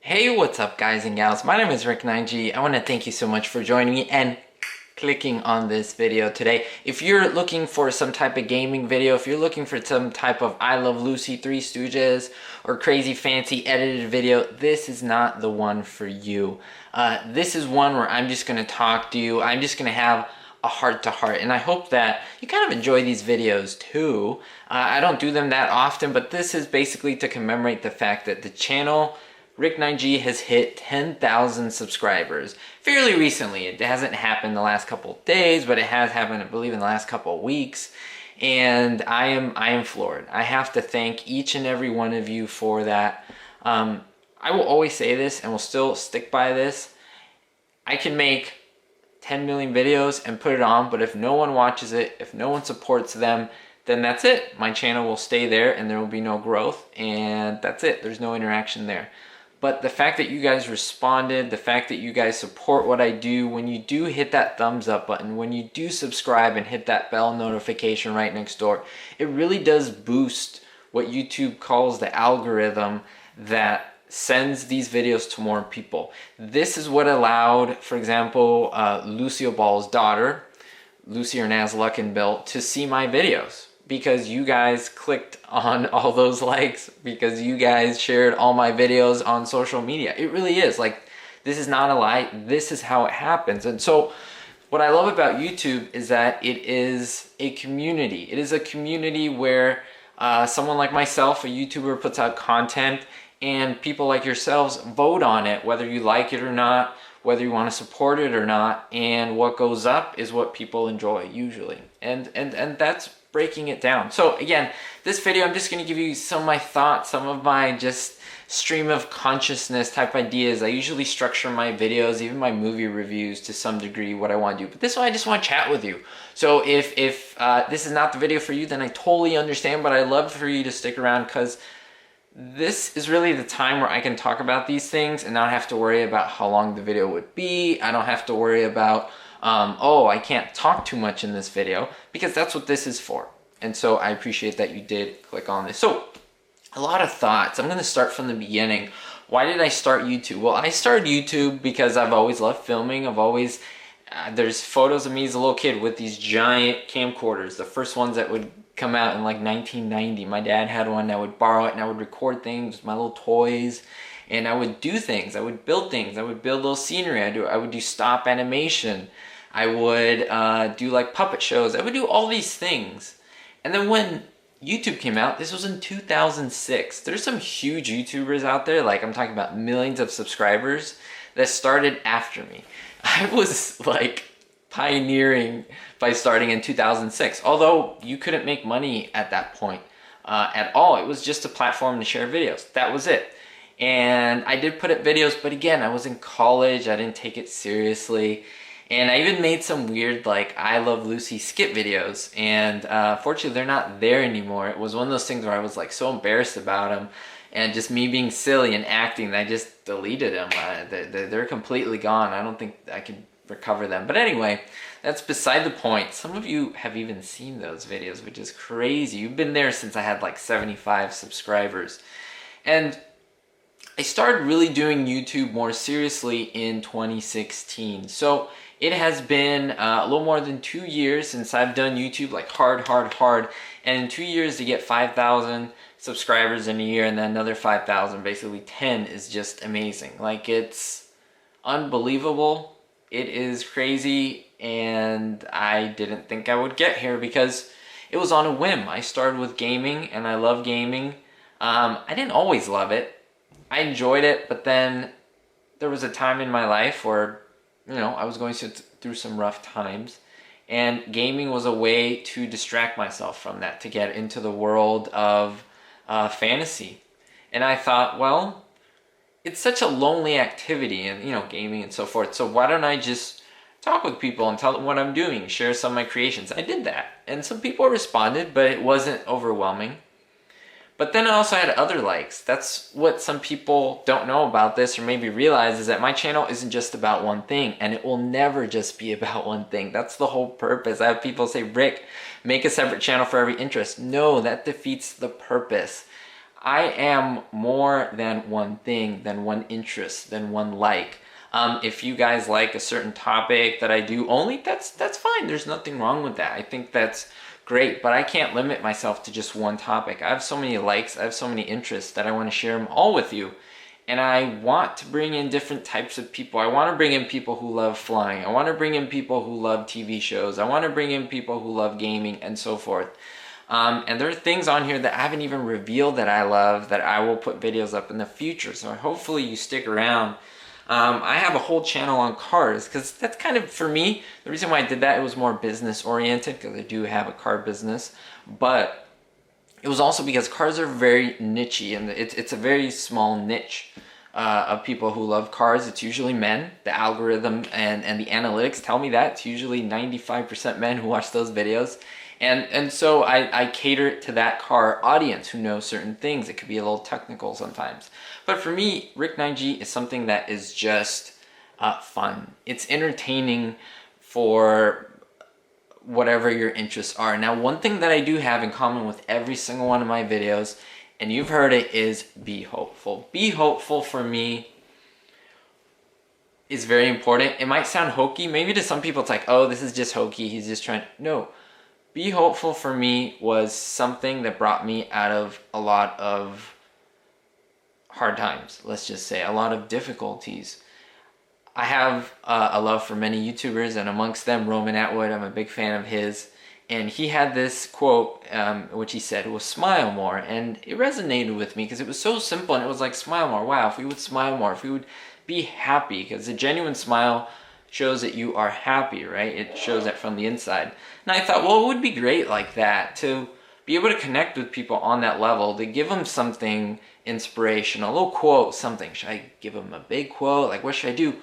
Hey, what's up guys and gals? My name is Ricknineg. I want to thank you so much for joining me and clicking on this video today. If you're looking for some type of gaming video, if you're looking for some type of I Love Lucy, Three Stooges, or crazy fancy edited video, this is not the one for you. This is one where I'm just going to talk to you. I'm just going to have a heart-to-heart, and I hope that you kind of enjoy these videos too. I don't do them that often, but this is basically to commemorate the fact that the channel Ricknineg has hit 10,000 subscribers fairly recently. It hasn't happened the last couple of days, but it has happened, I believe, in the last couple of weeks. And I am floored. I have to thank each and every one of you for that. I will always say this and will still stick by this. I can make 10 million videos and put it on, but if no one watches it, if no one supports them, then that's it. My channel will stay there and there will be no growth, and that's it. There's no interaction there. But the fact that you guys responded, the fact that you guys support what I do, when you do hit that thumbs up button, when you do subscribe and hit that bell notification right next door, it really does boost what YouTube calls the algorithm that sends these videos to more people. This is what allowed, for example, Lucio Ball's daughter, Lucy Hernaz Luckenbill, to see my videos. Because you guys clicked on all those likes, because you guys shared all my videos on social media. It really is. Like, this is not a lie. This is how it happens. And so what I love about YouTube is that it is a community. It is a community where someone like myself, a YouTuber, puts out content and people like yourselves vote on it, whether you like it or not, whether you want to support it or not, and what goes up is what people enjoy usually. And that's breaking it down. So again, this video, I'm just going to give you some of my thoughts, some of my just stream of consciousness type ideas. I usually structure my videos, even my movie reviews, to some degree what I want to do. But this one, I just want to chat with you. So if this is not the video for you, then I totally understand, but I'd love for you to stick around, because this is really the time where I can talk about these things and not have to worry about how long the video would be. I don't have to worry about oh, I can't talk too much in this video, because that's what this is for. And so I appreciate that you did click on this. So a lot of thoughts. I'm going to start from the beginning. Why did I start YouTube? Well, I started YouTube because I've always loved filming. I've always, there's photos of me as a little kid with these giant camcorders, the first ones that would come out in like 1990. My dad had one. I would borrow it and I would record things with my little toys. And I would do things. I would build things. I would build little scenery. I would do stop animation. I would do like puppet shows. I would do all these things. And then when YouTube came out, this was in 2006. There's some huge YouTubers out there, like I'm talking about millions of subscribers, that started after me. I was like pioneering by starting in 2006. Although you couldn't make money at that point at all. It was just a platform to share videos. That was it. And I did put up videos, but again, I was in college. I didn't take it seriously. And I even made some weird, like, I Love Lucy skit videos. And fortunately, they're not there anymore. It was one of those things where I was, like, so embarrassed about them. And just me being silly and acting, I just deleted them. They're completely gone. I don't think I can recover them. But anyway, that's beside the point. Some of you have even seen those videos, which is crazy. You've been there since I had, like, 75 subscribers. And I started really doing YouTube more seriously in 2016. So it has been a little more than 2 years since I've done YouTube, like hard. And in 2 years to get 5,000 subscribers in a year and then another 5,000, basically 10, is just amazing. Like, it's unbelievable. It is crazy. And I didn't think I would get here because it was on a whim. I started with gaming and I love gaming. I didn't always love it. I enjoyed it, but then there was a time in my life where, you know, I was going through some rough times, and gaming was a way to distract myself from that, to get into the world of fantasy. And I thought, well, it's such a lonely activity, and, you know, gaming and so forth, so why don't I just talk with people and tell them what I'm doing, share some of my creations. I did that, and some people responded, but it wasn't overwhelming. But then I also had other likes. That's what some people don't know about this, or maybe realize, is that my channel isn't just about one thing, and it will never just be about one thing. That's the whole purpose. I have people say, Rick, make a separate channel for every interest. No, that defeats the purpose. I am more than one thing, than one interest, than one like. If you guys like a certain topic that I do only, that's fine. There's nothing wrong with that. I think that's great, but I can't limit myself to just one topic. I have so many likes, I have so many interests that I want to share them all with you. And I want to bring in different types of people. I want to bring in people who love flying. I want to bring in people who love TV shows. I want to bring in people who love gaming and so forth. And there are things on here that I haven't even revealed that I love, that I will put videos up in the future. So hopefully you stick around. I have a whole channel on cars because that's kind of, for me, the reason why I did that, it was more business oriented because I do have a car business. But it was also because cars are very nichey, and it's a very small niche of people who love cars. It's usually men. The algorithm and the analytics tell me that. It's usually 95% men who watch those videos. And so I cater to that car audience who knows certain things. It could be a little technical sometimes. But for me, Ricknineg is something that is just fun. It's entertaining for whatever your interests are. Now, one thing that I do have in common with every single one of my videos, and you've heard it, is be hopeful. Be hopeful for me is very important. It might sound hokey. Maybe to some people it's like, oh, this is just hokey. He's just trying. No. Be hopeful for me was something that brought me out of a lot of hard times, let's just say, a lot of difficulties. I have a love for many YouTubers, and amongst them Roman Atwood. I'm a big fan of his, and he had this quote which he said was smile more, and it resonated with me because it was so simple, and it was like, smile more. Wow, if we would smile more, if we would be happy, because a genuine smile shows that you are happy, right? It shows that from the inside. And I thought, well, it would be great like that, to be able to connect with people on that level, to give them something inspirational, a little quote, something. Should I give them a big quote? Like, what should I do?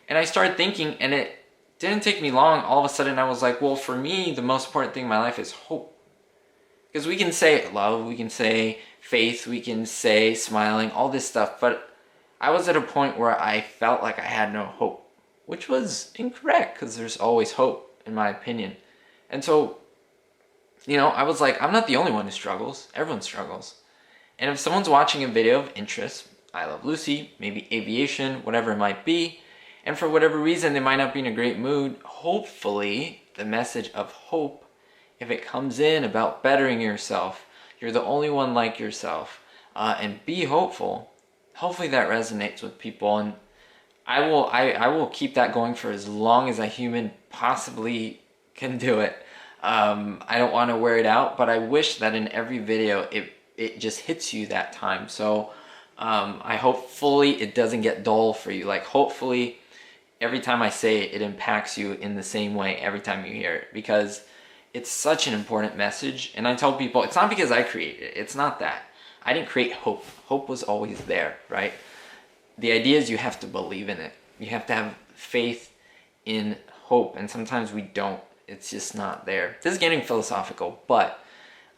And I started thinking, and it didn't take me long. All of a sudden I was like, well, for me, the most important thing in my life is hope. Because we can say love, we can say faith, we can say smiling, all this stuff, but I was at a point where I felt like I had no hope, which was incorrect, because there's always hope, in my opinion. And so, you know, I was like, I'm not the only one who struggles. Everyone struggles. And if someone's watching a video of interest, I Love Lucy, maybe aviation, whatever it might be, and for whatever reason they might not be in a great mood, hopefully the message of hope, if it comes in about bettering yourself, you're the only one like yourself, and be hopeful, hopefully that resonates with people. And I will keep that going for as long as a human possibly can do it. I don't want to wear it out, but I wish that in every video it just hits you that time. So I hopefully it doesn't get dull for you. Like, hopefully every time I say it, it impacts you in the same way every time you hear it, because it's such an important message. And I tell people, it's not because I created it. It's not that. I didn't create hope. Hope was always there, right? The idea is you have to believe in it. You have to have faith in hope, and sometimes we don't. It's just not there. This is getting philosophical, but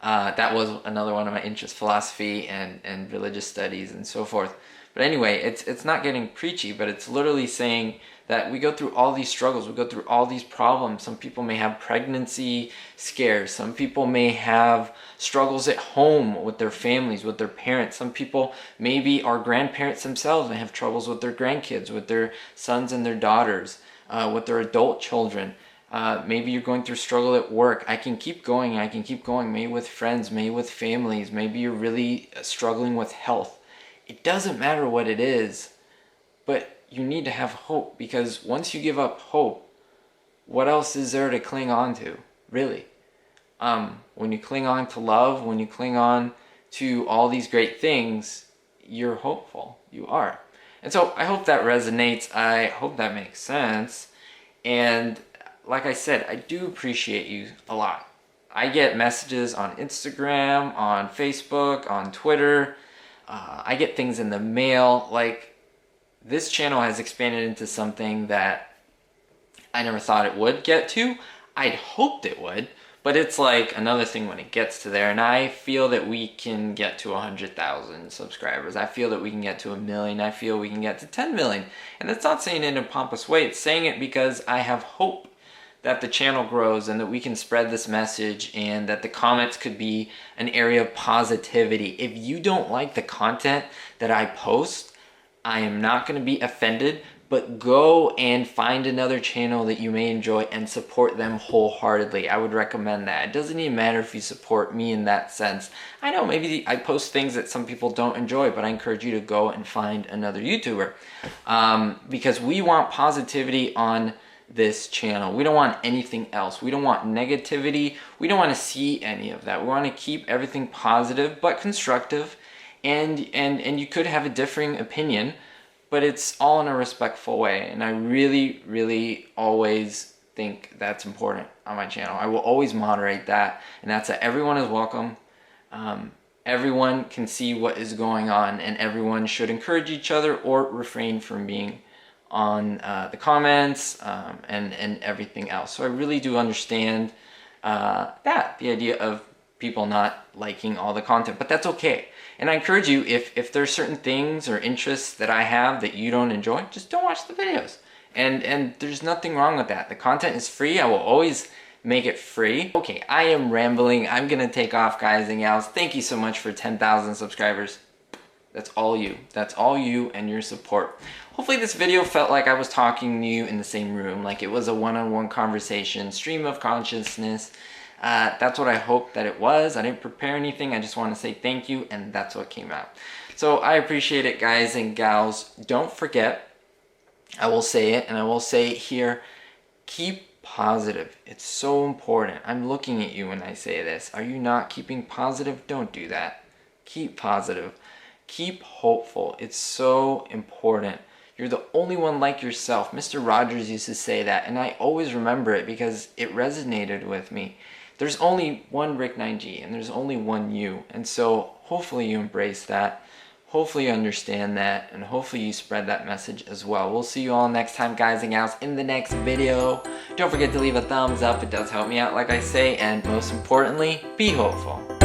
that was another one of my interests, philosophy and religious studies and so forth. But anyway, it's not getting preachy, but it's literally saying that we go through all these struggles, we go through all these problems. Some people may have pregnancy scares. Some people may have struggles at home with their families, with their parents. Some people maybe are grandparents themselves and have troubles with their grandkids, with their sons and their daughters, with their adult children. Maybe you're going through struggle at work. I can keep going, maybe with friends, maybe with families. Maybe you're really struggling with health. It doesn't matter what it is, but you need to have hope, because once you give up hope, what else is there to cling on to, really? When you cling on to love, when you cling on to all these great things, you're hopeful. You are. And so I hope that resonates. I hope that makes sense. And like I said, I do appreciate you a lot. I get messages on Instagram, on Facebook, on Twitter. I get things in the mail. Like, this channel has expanded into something that I never thought it would get to. I'd hoped it would, but it's like another thing when it gets to there. And I feel that we can get to 100,000 subscribers. I feel that we can get to 1 million. I feel we can get to 10 million. And that's not saying it in a pompous way. It's saying it because I have hope that the channel grows and that we can spread this message, and that the comments could be an area of positivity. If you don't like the content that I post, I am not going to be offended, but go and find another channel that you may enjoy and support them wholeheartedly. I would recommend that. It doesn't even matter if you support me in that sense. I know maybe I post things that some people don't enjoy, but I encourage you to go and find another YouTuber, because we want positivity on this channel. We don't want anything else. We don't want negativity. We don't want to see any of that. We want to keep everything positive but constructive, and you could have a differing opinion, but it's all in a respectful way. And I really always think that's important on my channel. I will always moderate that, and that's that everyone is welcome. Everyone can see what is going on, and everyone should encourage each other or refrain from being on the comments and everything else. So I really do understand the idea of people not liking all the content, but that's okay. And I encourage you, if there's certain things or interests that I have that you don't enjoy, just don't watch the videos. And there's nothing wrong with that. The content is free. I will always make it free. Okay, I am rambling. I'm gonna take off, guys and gals. Thank you so much for 10,000 subscribers. That's all you. That's all you and your support. Hopefully this video felt like I was talking to you in the same room, like it was a one-on-one conversation, stream of consciousness. That's what I hope that it was. I didn't prepare anything. I just want to say thank you, and that's what came out. So I appreciate it, guys and gals. Don't forget, I will say it, and I will say it here, keep positive. It's so important. I'm looking at you when I say this. Are you not keeping positive? Don't do that. Keep positive. Keep hopeful. It's so important. You're the only one like yourself. Mr. Rogers used to say that, and I always remember it because it resonated with me. There's only one Ricknineg, and there's only one you. And so hopefully you embrace that. Hopefully you understand that, and hopefully you spread that message as well. We'll see you all next time, guys and gals, in the next video. Don't forget to leave a thumbs up. It does help me out, like I say. And most importantly, be hopeful.